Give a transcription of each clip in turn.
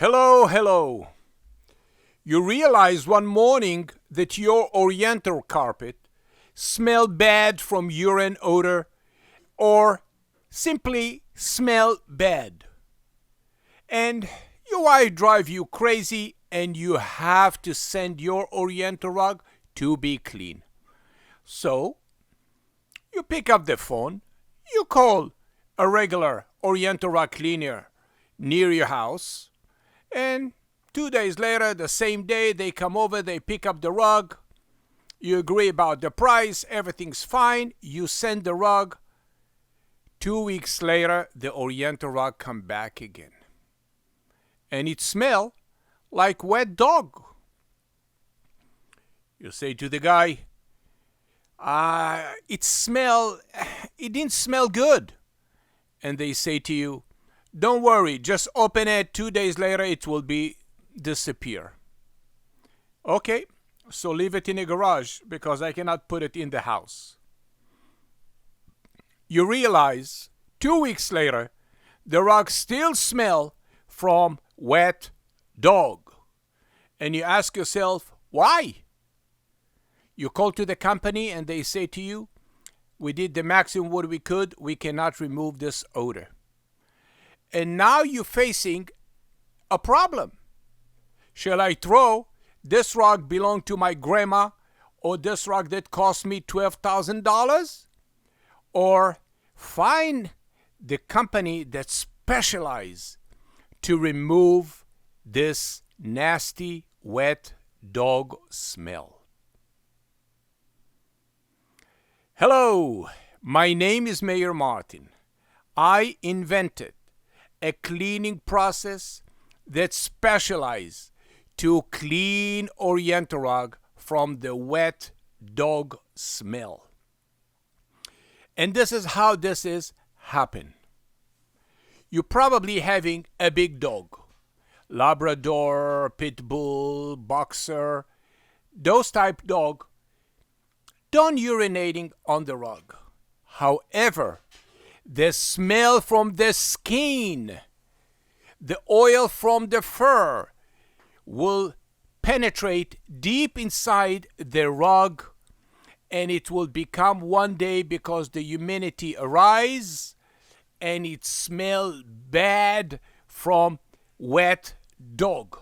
Hello, hello. You realize one morning that your Oriental carpet smelled bad from urine odor or simply smell bad. And your wife drive you crazy and you have to send your Oriental rug to be clean. So, you pick up the phone, you call a regular Oriental rug cleaner near your house, and 2 days later, the same day, they come over, they pick up the rug. You agree about the price, everything's fine. You send the rug. 2 weeks later, the Oriental rug come back again. And it smell like wet dog. You say to the guy, it didn't smell good. And they say to you, don't worry, just open it. 2 days later, it will disappear. Okay, so leave it in a garage because I cannot put it in the house. You realize 2 weeks later, the rug still smell from wet dog. And you ask yourself, why? You call to the company and they say to you, we did the maximum what we could. We cannot remove this odor. And now you're facing a problem. Shall I throw this rug belong to my grandma or this rug that cost me $12,000? Or find the company that specializes to remove this nasty wet dog smell. Hello, my name is Mayor Martin. I invented a cleaning process that specializes to clean Oriental rug from the wet dog smell. And this is how this is happen. You're probably having a big dog, Labrador, Pit Bull, Boxer, those type dog, don't urinating on the rug. However, the smell from the skin, the oil from the fur will penetrate deep inside the rug, and it will become one day because the humidity arise and it smell bad from wet dog.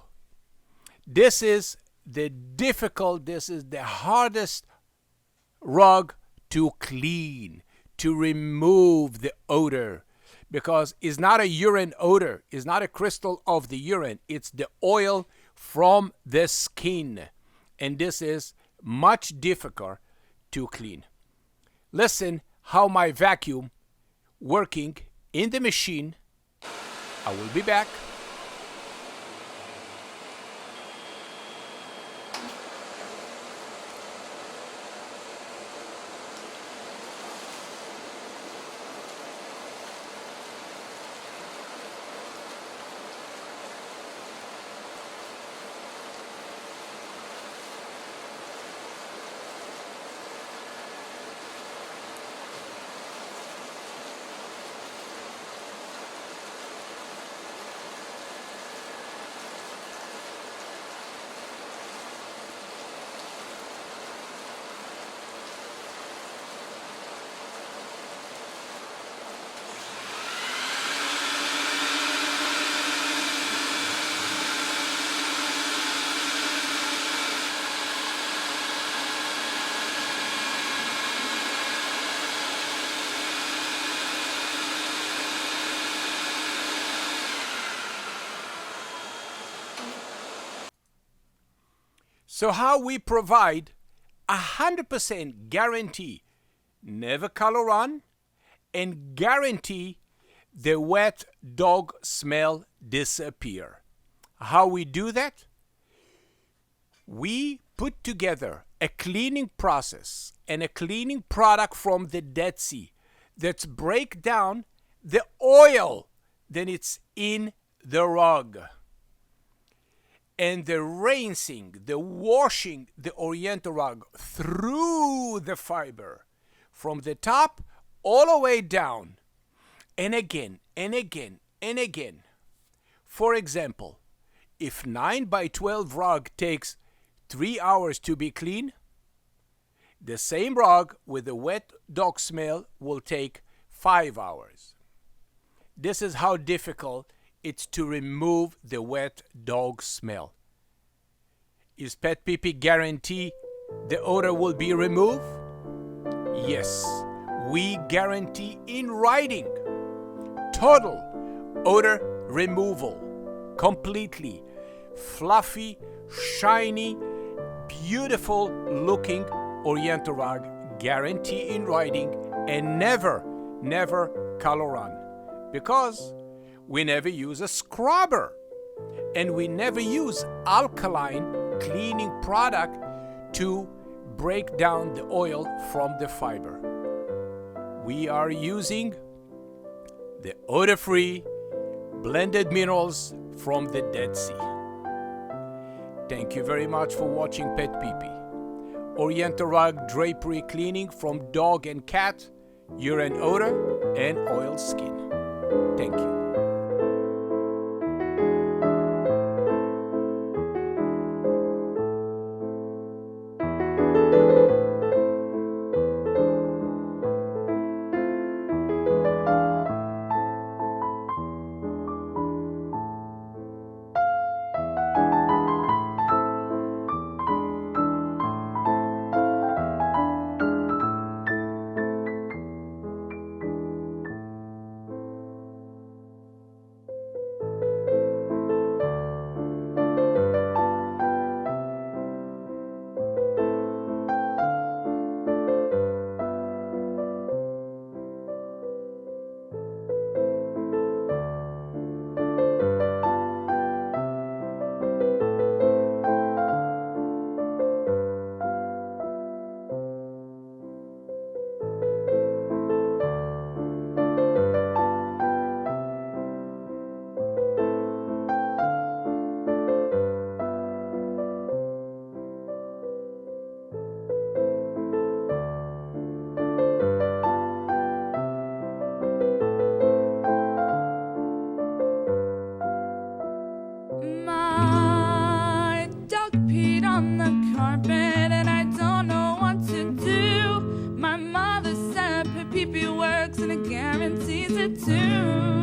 This is the hardest rug to clean, to remove the odor, because it's not a urine odor, it's not a crystal of the urine, it's the oil from the skin, and this is much difficult to clean. Listen how my vacuum working in the machine. I will be back. So how we provide 100% guarantee, never color on, and guarantee the wet dog smell disappear. How we do that? We put together a cleaning process and a cleaning product from the Dead Sea that break down the oil that it's in the rug. And the rinsing, the washing the Oriental rug through the fiber from the top all the way down, and again and again and again. For example, If 9 by 12 rug takes 3 hours to be clean, the same rug with a wet dog smell will take 5 hours. This is how difficult it's to remove the wet dog smell. Is PetPeePee guarantee the odor will be removed? Yes, we guarantee in writing total odor removal, completely fluffy, shiny, beautiful looking Oriental rug, guarantee in writing, and never color on, because we never use a scrubber and we never use alkaline cleaning product to break down the oil from the fiber. We are using the odor-free blended minerals from the Dead Sea. Thank you very much for watching PetPeePee. Oriental rug drapery cleaning from dog and cat, urine odor, and oil skin. Thank you. PetPeePee works and it guarantees it too.